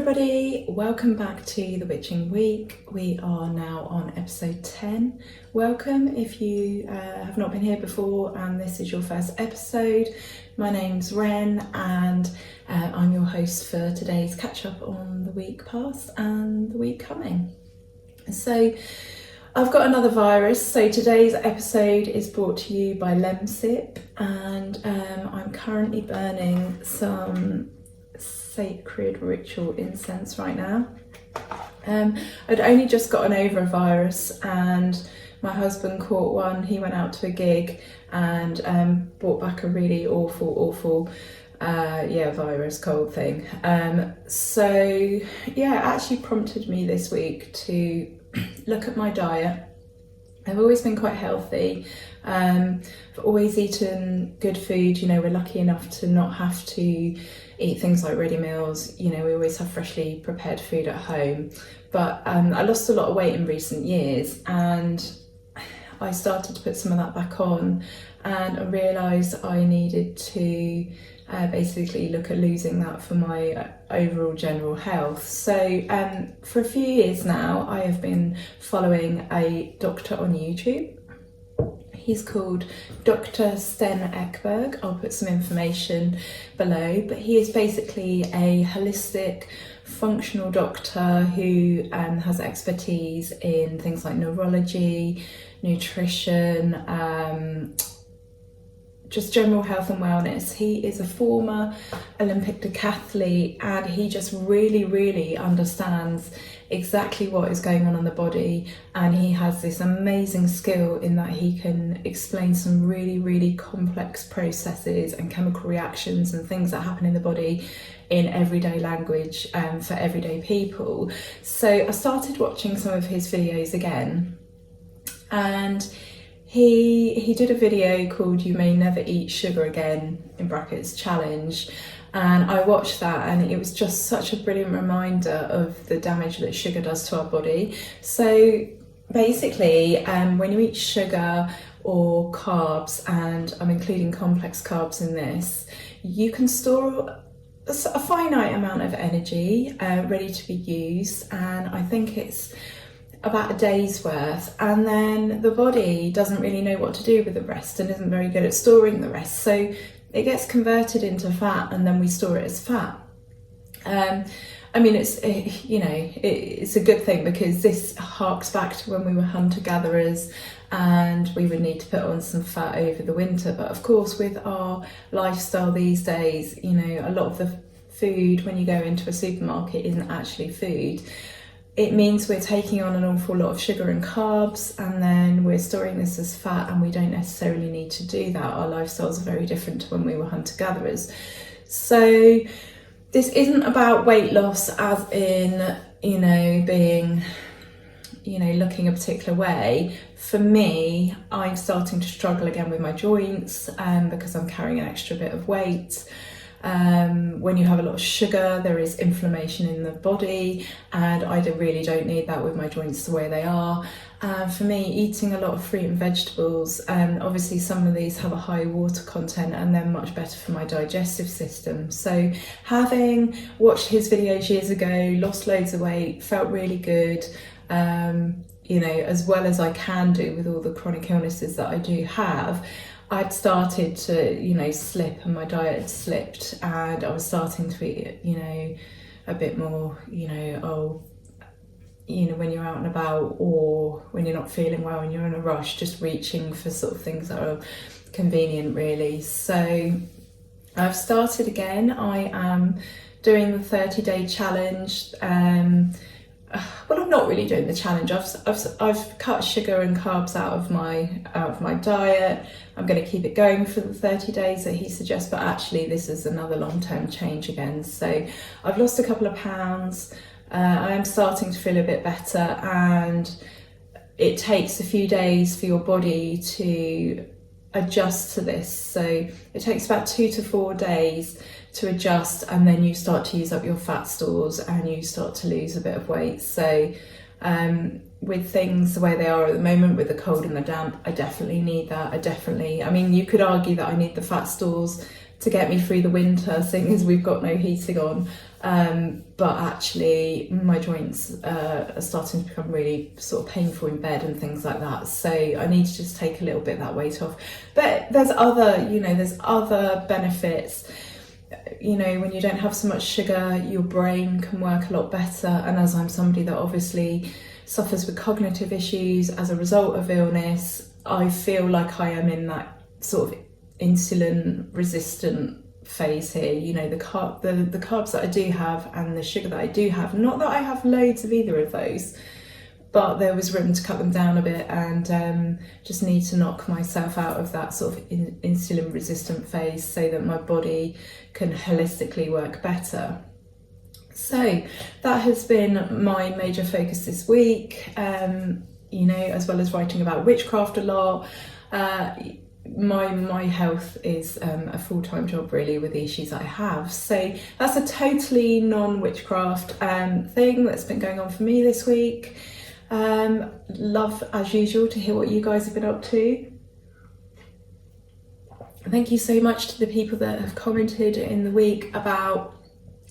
everybody, welcome back to the Witching Week. We are now on episode 10. Welcome if you have not been here before and this is your first episode. My name's Ren and I'm your host for today's catch up on the week past and the week coming. So I've got another virus, so today's episode is brought to you by Lemsip, and I'm currently burning some sacred ritual incense right now. I'd only just gotten over a virus and my husband caught one. He went out to a gig and brought back a really awful virus cold thing. So it actually prompted me this week to look at my diet. I've always been quite healthy. I've always eaten good food. You know, we're lucky enough to not have to eat things like ready meals. You know, we always have freshly prepared food at home. But I lost a lot of weight in recent years and I started to put some of that back on, and I realised I needed to basically look at losing that for my overall general health. So for a few years now I have been following a doctor on YouTube. He's called Dr. Sten Ekberg. I'll put some information below, but he is basically a holistic functional doctor who has expertise in things like neurology, nutrition, just general health and wellness. He is a former Olympic decathlete and he just really understands exactly what is going on in the body, and he has this amazing skill in that he can explain some really complex processes and chemical reactions and things that happen in the body in everyday language for everyday people. So I started watching some of his videos again, and he did a video called "You May Never Eat Sugar Again" in brackets challenge, and I watched that and it was just such a brilliant reminder of the damage that sugar does to our body. So basically when you eat sugar or carbs, and I'm including complex carbs in this, you can store a finite amount of energy ready to be used, and I think it's about a day's worth, and then the body doesn't really know what to do with the rest and isn't very good at storing the rest, so it gets converted into fat and then we store it as fat. I mean, it's a good thing because this harks back to when we were hunter-gatherers and we would need to put on some fat over the winter. But of course, with our lifestyle these days, you know, a lot of the food when you go into a supermarket isn't actually food. It means we're taking on an awful lot of sugar and carbs, and then we're storing this as fat, and we don't necessarily need to do that. Our lifestyles are very different to when we were hunter-gatherers. So this isn't about weight loss as in, you know, being, you know, looking a particular way. For me, I'm starting to struggle again with my joints because I'm carrying an extra bit of weight. When you have a lot of sugar, there is inflammation in the body, and I really don't need that with my joints the way they are. For me, eating a lot of fruit and vegetables, obviously some of these have a high water content and they're much better for my digestive system. So having watched his videos years ago, lost loads of weight, felt really good, you know, as well as I can do with all the chronic illnesses that I do have. I'd started to, you know, slip, and my diet had slipped, and I was starting to eat, you know, a bit more, you know, when you're out and about or when you're not feeling well and you're in a rush, just reaching for sort of things that are convenient really. So I've started again. I am doing the 30-day challenge. Well, I'm not really doing the challenge. I've cut sugar and carbs out of my diet. I'm going to keep it going for the 30 days that he suggests, but actually this is another long-term change again. So I've lost a couple of pounds. I am starting to feel a bit better, and it takes a few days for your body to adjust to this. So it takes about 2 to 4 days to adjust, and then you start to use up your fat stores and you start to lose a bit of weight. So with things the way they are at the moment, with the cold and the damp, I definitely need that. I mean, you could argue that I need the fat stores to get me through the winter, seeing as we've got no heating on. But actually my joints are starting to become really sort of painful in bed and things like that. So I need to just take a little bit of that weight off. But there's other benefits. You know, when you don't have so much sugar, your brain can work a lot better. And as I'm somebody that obviously suffers with cognitive issues as a result of illness, I feel like I am in that sort of insulin resistant phase here. You know, the carbs that I do have and the sugar that I do have, not that I have loads of either of those, but there was room to cut them down a bit, and just need to knock myself out of that sort of insulin resistant phase so that my body can holistically work better. So that has been my major focus this week, you know, as well as writing about witchcraft a lot. My health is a full-time job really with the issues I have. So that's a totally non-witchcraft thing that's been going on for me this week. Love, as usual, to hear what you guys have been up to. Thank you so much to the people that have commented in the week about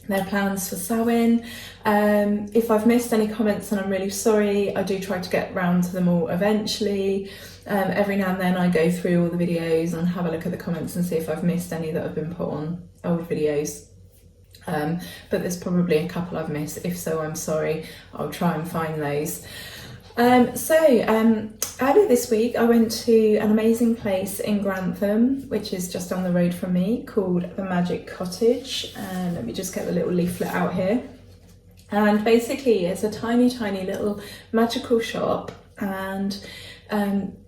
their plans for Samhain. If I've missed any comments, then I'm really sorry. I do try to get round to them all eventually. Every now and then I go through all the videos and have a look at the comments and see if I've missed any that have been put on old videos. But there's probably a couple I've missed. If so, I'm sorry. I'll try and find those. Earlier this week I went to an amazing place in Grantham, which is just down the road from me, called the Magic Cottage. And let me just get the little leaflet out here. And basically it's a tiny little magical shop, and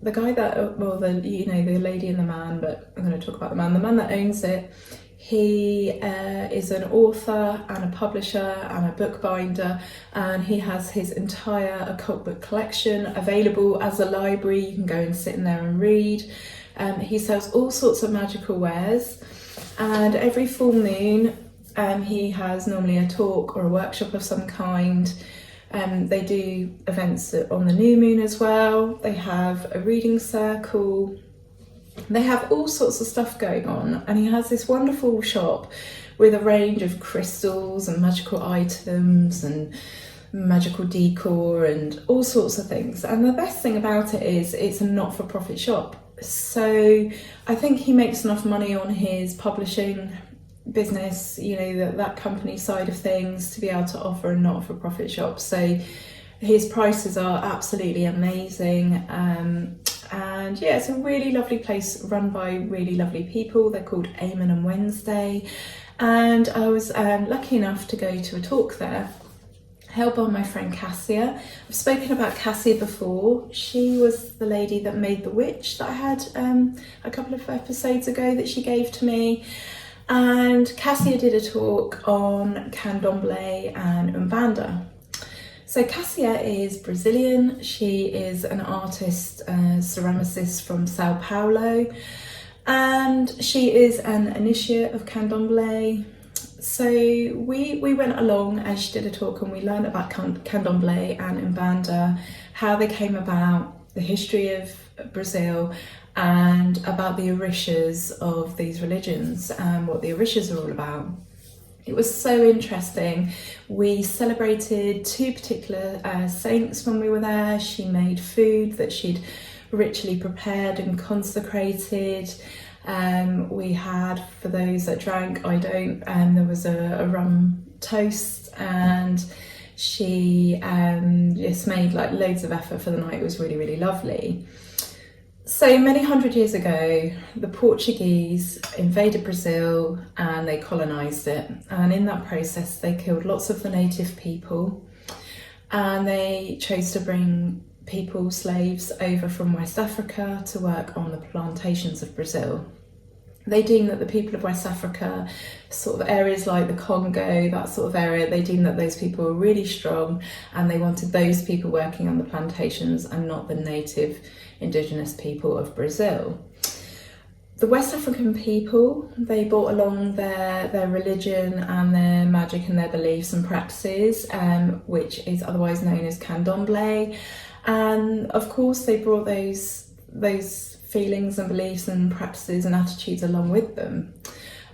the guy that, well, the lady and the man, but I'm going to talk about the man that owns it. He is an author and a publisher and a bookbinder, and he has his entire occult book collection available as a library. You can go and sit in there and read. He sells all sorts of magical wares, and every full moon he has normally a talk or a workshop of some kind. They do events on the new moon as well. They have a reading circle. They have all sorts of stuff going on, and he has this wonderful shop with a range of crystals and magical items and magical decor and all sorts of things. And the best thing about it is it's a not-for-profit shop. So I think he makes enough money on his publishing business, you know, that company side of things, to be able to offer a not-for-profit shop. So his prices are absolutely amazing. And yeah, it's a really lovely place run by really lovely people. They're called Eamon and Wednesday. And I was lucky enough to go to a talk there, held by my friend Cassia. I've spoken about Cassia before. She was the lady that made the witch that I had a couple of episodes ago that she gave to me. And Cassia did a talk on Candomblé and Umbanda. So Cassia is Brazilian. She is an artist, ceramicist from Sao Paulo, and she is an initiate of Candomblé. So we went along as she did a talk, and we learned about Candomblé and Umbanda, how they came about, the history of Brazil, and about the orishas of these religions and what the orishas are all about. It was so interesting. We celebrated two particular saints when we were there. She made food that she'd ritually prepared and consecrated. We had, for those that drank, I don't, there was a rum toast, and she just made like loads of effort for the night. It was really lovely. So many hundred years ago, the Portuguese invaded Brazil and they colonised it. And in that process, they killed lots of the native people, and they chose to bring people, slaves, over from West Africa to work on the plantations of Brazil. They deemed that the people of West Africa, sort of areas like the Congo, that sort of area, they deemed that those people were really strong, and they wanted those people working on the plantations and not the native indigenous people of Brazil. The West African people, they brought along their religion and their magic and their beliefs and practices, which is otherwise known as Candomblé. And of course they brought those feelings and beliefs and practices and attitudes along with them.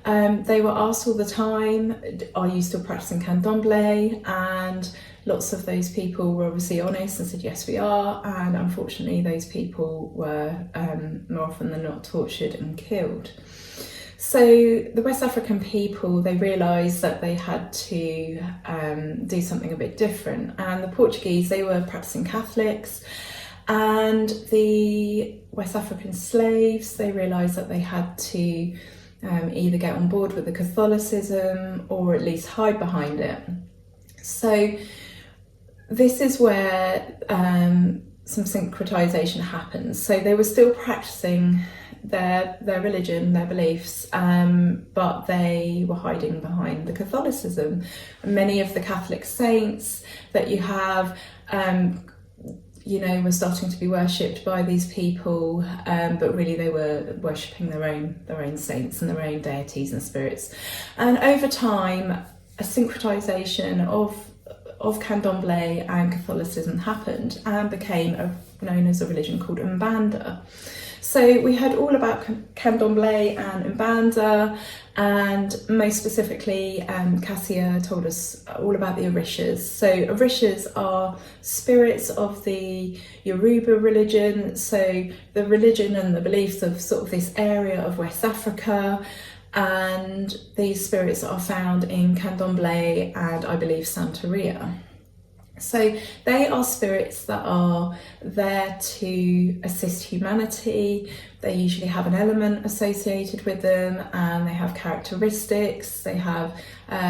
They were asked all the time, are you still practicing Candomblé? And lots of those people were obviously honest and said, yes, we are. And unfortunately, those people were more often than not tortured and killed. So the West African people, they realised that they had to do something a bit different. And the Portuguese, they were practicing Catholics. And the West African slaves, they realised that they had to either get on board with the Catholicism or at least hide behind it. So this is where some syncretization happens. So they were still practicing their religion, their beliefs, but they were hiding behind the Catholicism. Many of the Catholic saints that you have, were starting to be worshipped by these people, but really they were worshipping their own saints and their own deities and spirits. And over time, a syncretization of Candomblé and Catholicism happened and became known as a religion called Umbanda. So we heard all about Candomblé and Umbanda, and most specifically, Cassia told us all about the Orishas. So Orishas are spirits of the Yoruba religion, so the religion and the beliefs of sort of this area of West Africa, and these spirits are found in Candomblé and I believe Santeria. So they are spirits that are there to assist humanity. They usually have an element associated with them, and they have characteristics. They have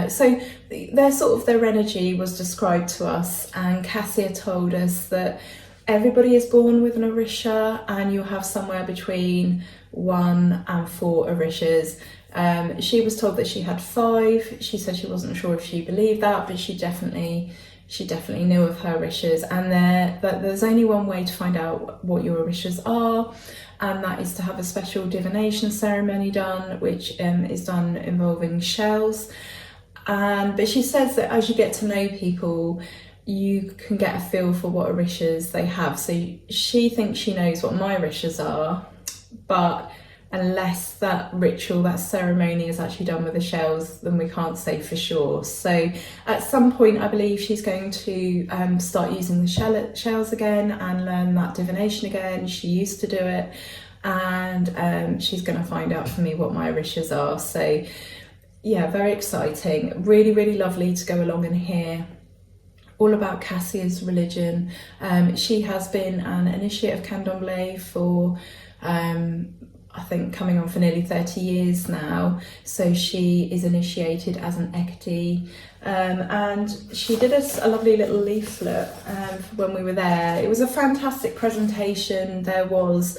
so their energy was described to us, and Cassia told us that everybody is born with an Orisha, and you have somewhere between 1 and 4 Orishas. She was told that she had 5. She said she wasn't sure if she believed that, but she definitely knew of her Orishas, and there's only one way to find out what your Orishas are, and that is to have a special divination ceremony done, which is done involving shells. But she says that as you get to know people, you can get a feel for what Orishas they have. So she thinks she knows what my Orishas are, but unless that ritual, that ceremony is actually done with the shells, then we can't say for sure. So at some point, I believe she's going to start using the shells again and learn that divination again. She used to do it, and she's going to find out for me what my Orishas are. So yeah, very exciting. Really, really lovely to go along and hear all about Cassia's religion. She has been an initiate of Candomblé for I think coming on for nearly 30 years now. So she is initiated as an Ekiti, and she did us a lovely little leaflet when we were there. It was a fantastic presentation. There was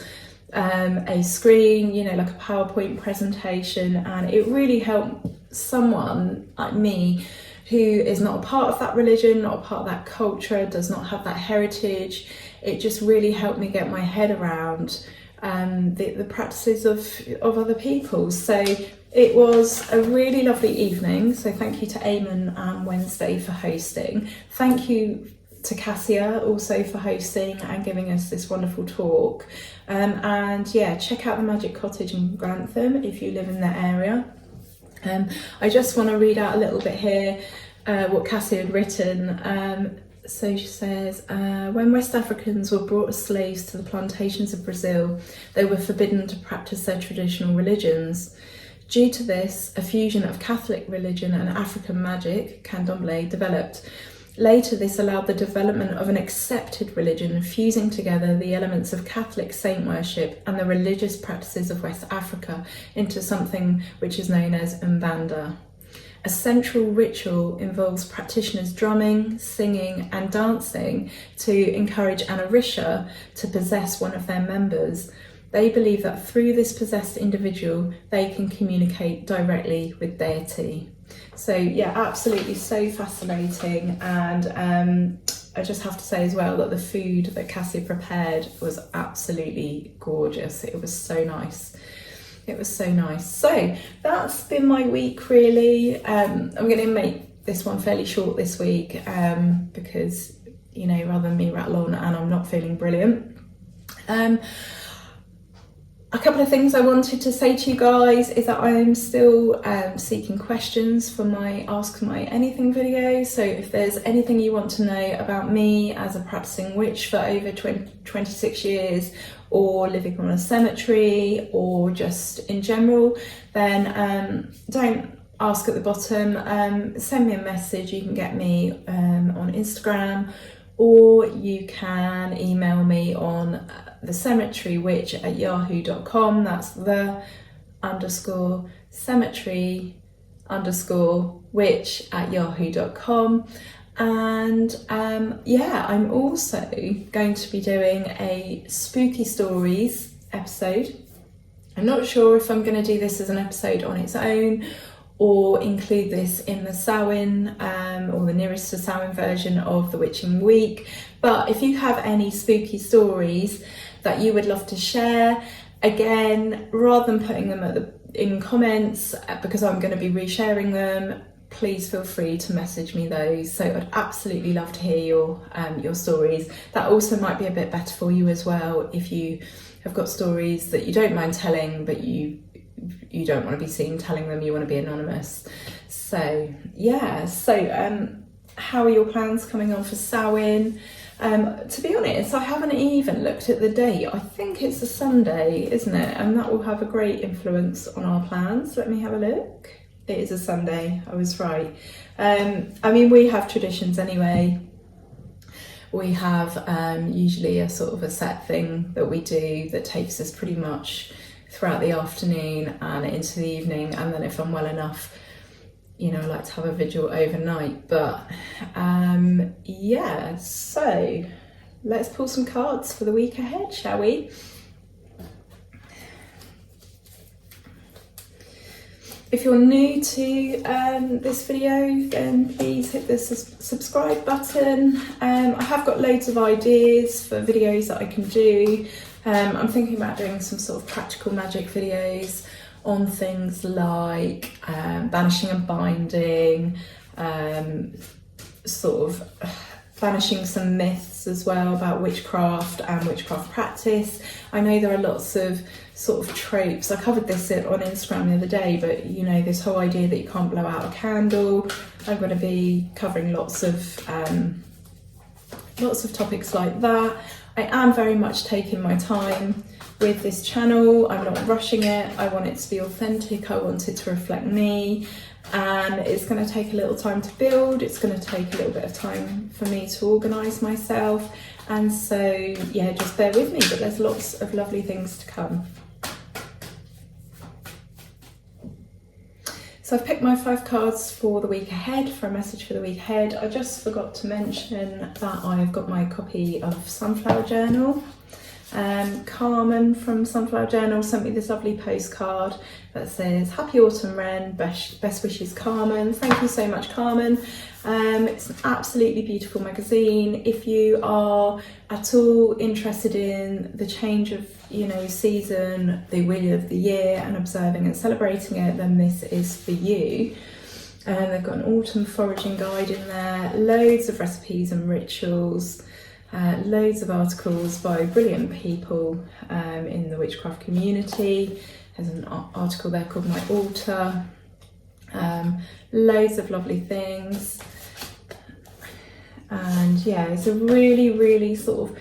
a screen, like a PowerPoint presentation, and it really helped someone like me who is not a part of that religion, not a part of that culture, does not have that heritage. It just really helped me get my head around the practices of other people. So it was a really lovely evening. So thank you to Eamon and Wednesday for hosting. Thank you to Cassia also for hosting and giving us this wonderful talk. And yeah, check out the Magic Cottage in Grantham if you live in that area. I just want to read out a little bit here what Cassia had written. So she says, when West Africans were brought as slaves to the plantations of Brazil, they were forbidden to practice their traditional religions. Due to this, a fusion of Catholic religion and African magic, Candomblé, developed. Later, this allowed the development of an accepted religion, fusing together the elements of Catholic saint worship and the religious practices of West Africa into something which is known as Umbanda. A central ritual involves practitioners drumming, singing and dancing to encourage an Orisha to possess one of their members. They believe that through this possessed individual, they can communicate directly with deity. So yeah, absolutely so fascinating. And I just have to say as well that the food that Cassia prepared was absolutely gorgeous. It was so nice. It was so nice. So that's been my week really. I'm going to make this one fairly short this week because, rather than me rattle on and I'm not feeling brilliant. a couple of things I wanted to say to you guys is that I'm still seeking questions for my Ask My Anything videos. So if there's anything you want to know about me as a practicing witch for over 26 years, or living on a cemetery, or just in general, then don't ask at the bottom. Send me a message. You can get me on Instagram, or you can email me on thecemeterywitch@yahoo.com. That's the_cemetery_witch@yahoo.com. And yeah, I'm also going to be doing a spooky stories episode. I'm not sure if I'm going to do this as an episode on its own, or include this in the Samhain, or the nearest to Samhain version of the Witching Week. But if you have any spooky stories that you would love to share, again, rather than putting them in comments, because I'm going to be resharing them, please feel free to message me those. So I'd absolutely love to hear your stories. That also might be a bit better for you as well, if you have got stories that you don't mind telling, but you don't want to be seen telling them, you want to be anonymous. So yeah, how are your plans coming on for Samhain? To be honest, I haven't even looked at the date. I think it's a Sunday, isn't it? And that will have a great influence on our plans. Let me have a look. It is a Sunday, I was right. I mean, we have traditions anyway. We have usually a sort of a set thing that we do that takes us pretty much throughout the afternoon and into the evening, and then if I'm well enough, I like to have a vigil overnight. But yeah, so let's pull some cards for the week ahead, shall we? If you're new to this video, then please hit the subscribe button. I have got loads of ideas for videos that I can do. I'm thinking about doing some sort of practical magic videos on things like banishing and binding, sort of banishing some myths as well about witchcraft and witchcraft practice. I know there are lots of sort of tropes. I covered this on Instagram the other day, but this whole idea that you can't blow out a candle. I'm going to be covering lots of topics like that. I am very much taking my time with this channel. I'm not rushing it. I want it to be authentic. I want it to reflect me, and it's going to take a little time to build. It's going to take a little bit of time for me to organise myself, and so yeah, just bear with me, but there's lots of lovely things to come. So I've picked my 5 cards for the week ahead, for a message for the week ahead. I just forgot to mention that I've got my copy of Sunflower Journal. Carmen from Sunflower Journal sent me this lovely postcard that says, "Happy Autumn, Wren, best wishes, Carmen." Thank you so much, Carmen. It's an absolutely beautiful magazine. If you are at all interested in the change of season, the wheel of the year, and observing and celebrating it, then this is for you. They've got an autumn foraging guide in there, loads of recipes and rituals, loads of articles by brilliant people in the witchcraft community. There's an article there called My Altar. Loads of lovely things. And yeah, it's a really, really sort of,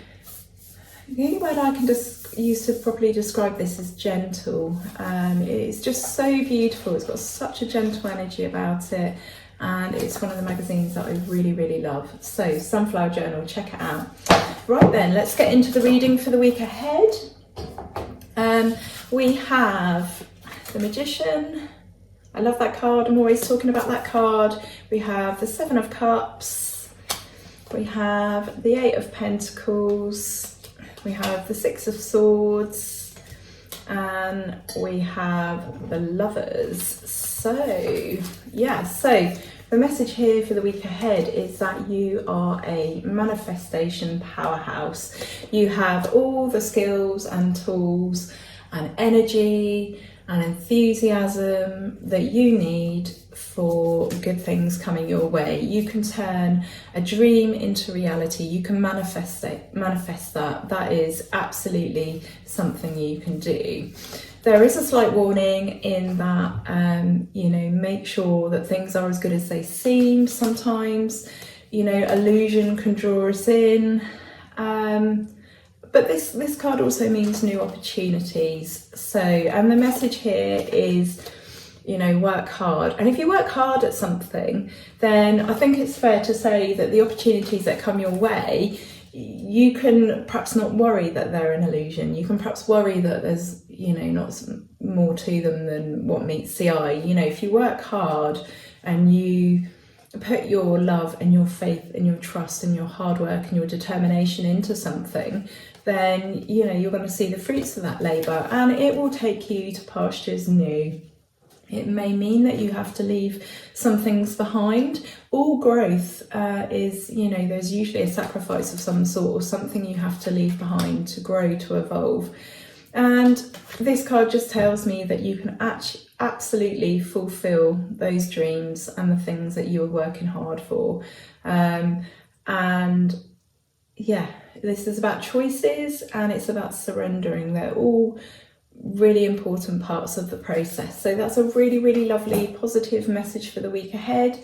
the only word I can just use to properly describe this is gentle. It's just so beautiful. It's got such a gentle energy about it, and it's one of the magazines that I really, really love. So Sunflower Journal, check it out. Right then, let's get into the reading for the week ahead. We have the Magician. I love that card. I'm always talking about that card. We have the 7 of Cups. We have the 8 of Pentacles. We have the 6 of Swords. And we have the Lovers. So, yeah, so the message here for the week ahead is that you are a manifestation powerhouse. You have all the skills and tools and energy and enthusiasm that you need for good things coming your way. You can turn a dream into reality. You can manifest that. That is absolutely something you can do. There is a slight warning in that, make sure that things are as good as they seem. Sometimes, illusion can draw us in. But this card also means new opportunities. So, and the message here is, work hard. And if you work hard at something, then I think it's fair to say that the opportunities that come your way, you can perhaps not worry that they're an illusion. You can perhaps worry that there's, not more to them than what meets the eye. If you work hard and you put your love and your faith and your trust and your hard work and your determination into something, then you're going to see the fruits of that labour, and it will take you to pastures new. It may mean that you have to leave some things behind. All growth is, there's usually a sacrifice of some sort, or something you have to leave behind to grow, to evolve. And this card just tells me that you can absolutely fulfill those dreams and the things that you were working hard for. And yeah, this is about choices, and it's about surrendering. They're all really important parts of the process. So that's a really, really lovely positive message for the week ahead.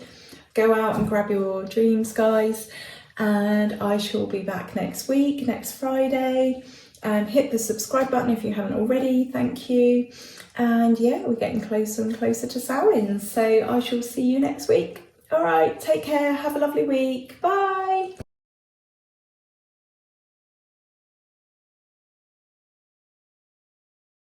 Go out and grab your dreams, guys, and I shall be back next week, next Friday. Hit the subscribe button if you haven't already. Thank you. And yeah, we're getting closer and closer to Samhain, so I shall see you next week. All right, take care, have a lovely week. Bye.